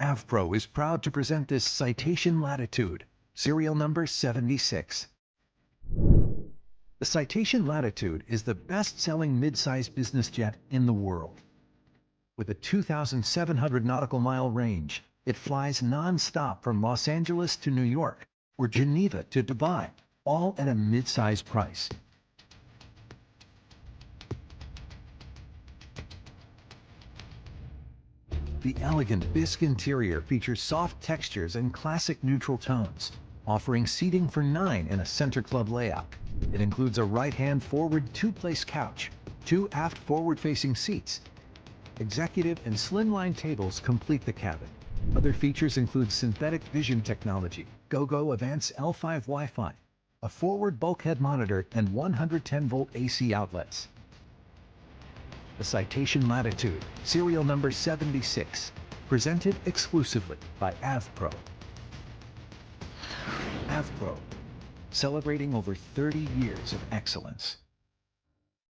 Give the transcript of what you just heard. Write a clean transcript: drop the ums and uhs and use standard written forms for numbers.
AVPRO is proud to present this Citation Latitude, serial number 76. The Citation Latitude is the best-selling mid-size business jet in the world. With a 2,700 nautical mile range, it flies non-stop from Los Angeles to New York, or Geneva to Dubai, all at a mid-size price. The elegant bisque interior features soft textures and classic neutral tones, offering seating for 9 in a center club layout. It includes a right-hand forward 2-place couch, 2 aft forward-facing seats. Executive and slimline tables complete the cabin. Other features include synthetic vision technology, Gogo AVANCE L5 Wi-Fi, a forward bulkhead monitor, and 110-volt AC outlets. The Citation Latitude, serial number 76, presented exclusively by AVPRO. AVPRO, celebrating over 30 years of excellence.